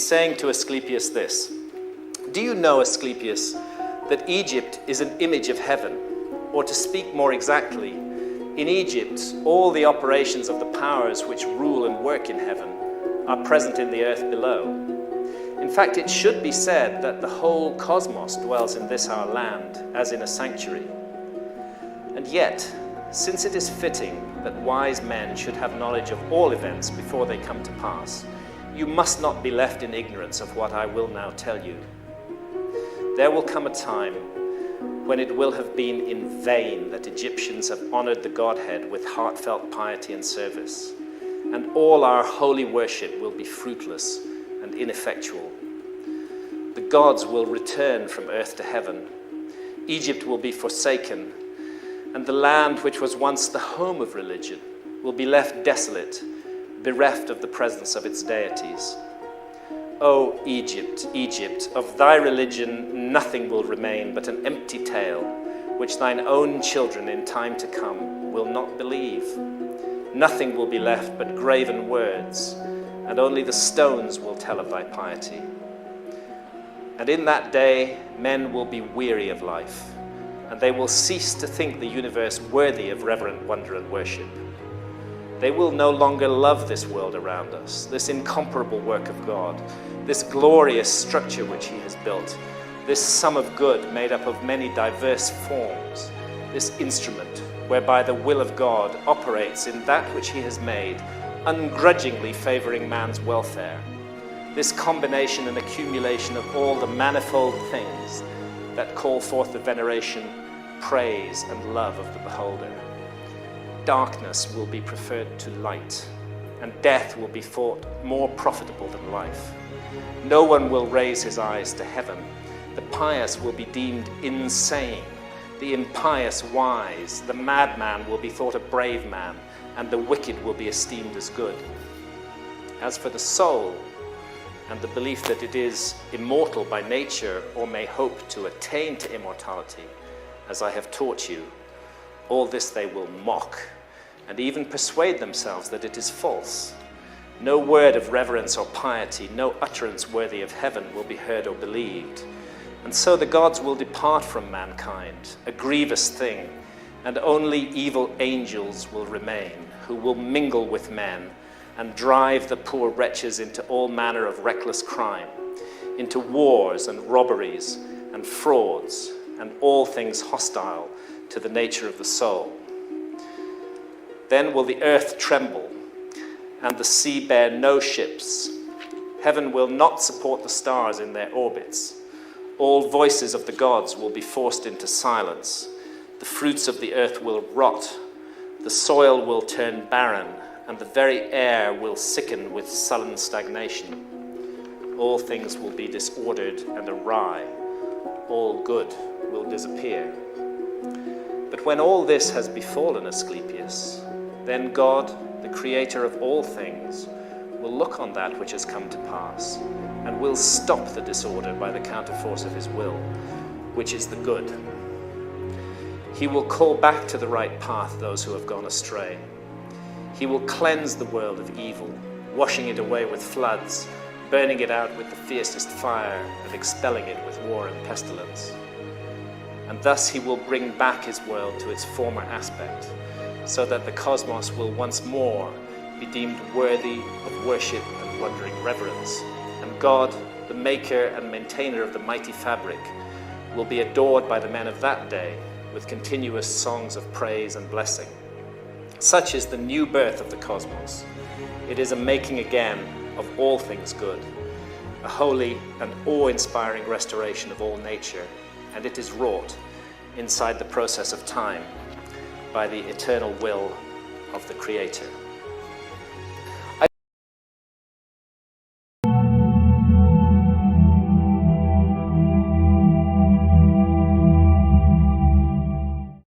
saying to Asclepius this: "Do you know, Asclepius, that Egypt is an image of heaven? Or to speak more exactly, in Egypt all the operations of the powers which rule and work in heaven are present in the earth below. In fact, it should be said that the whole cosmos dwells in this our land, as in a sanctuary. And yet, since it is fitting that wise men should have knowledge of all events before they come to pass, you must not be left in ignorance of what I will now tell you. There will come a time when it will have been in vain that Egyptians have honored the Godhead with heartfelt piety and service, and all our holy worship will be fruitless and ineffectual. The gods will return from earth to heaven. Egypt will be forsaken, and the land which was once the home of religion will be left desolate, bereft of the presence of its deities. O Egypt, Egypt, of thy religion nothing will remain but an empty tale, which thine own children in time to come will not believe. Nothing will be left but graven words, and only the stones will tell of thy piety. And in that day men will be weary of life, and they will cease to think the universe worthy of reverent wonder and worship. They will no longer love this world around us, this incomparable work of God, this glorious structure which he has built, this sum of good made up of many diverse forms, this instrument whereby the will of God operates in that which he has made, ungrudgingly favoring man's welfare, this combination and accumulation of all the manifold things that call forth the veneration, praise, and love of the beholder. Darkness will be preferred to light, and death will be thought more profitable than life. No one will raise his eyes to heaven. The pious will be deemed insane, the impious wise, the madman will be thought a brave man, and the wicked will be esteemed as good. As for the soul, and the belief that it is immortal by nature or may hope to attain to immortality, as I have taught you, all this they will mock, and even persuade themselves that it is false. No word of reverence or piety, no utterance worthy of heaven will be heard or believed. And so the gods will depart from mankind, a grievous thing, and only evil angels will remain, who will mingle with men and drive the poor wretches into all manner of reckless crime, into wars and robberies and frauds, and all things hostile to the nature of the soul. Then will the earth tremble, and the sea bear no ships. Heaven will not support the stars in their orbits. All voices of the gods will be forced into silence. The fruits of the earth will rot. The soil will turn barren, and the very air will sicken with sullen stagnation. All things will be disordered and awry. All good will disappear. But when all this has befallen Asclepius, then God, the creator of all things, will look on that which has come to pass, and will stop the disorder by the counterforce of his will, which is the good. He will call back to the right path those who have gone astray. He will cleanse the world of evil, washing it away with floods, burning it out with the fiercest fire, and expelling it with war and pestilence. And thus he will bring back his world to its former aspect, so that the cosmos will once more be deemed worthy of worship and wondering reverence. And God, the maker and maintainer of the mighty fabric, will be adored by the men of that day with continuous songs of praise and blessing. Such is the new birth of the cosmos. It is a making again of all things good, a holy and awe-inspiring restoration of all nature, and it is wrought inside the process of time by the eternal will of the Creator.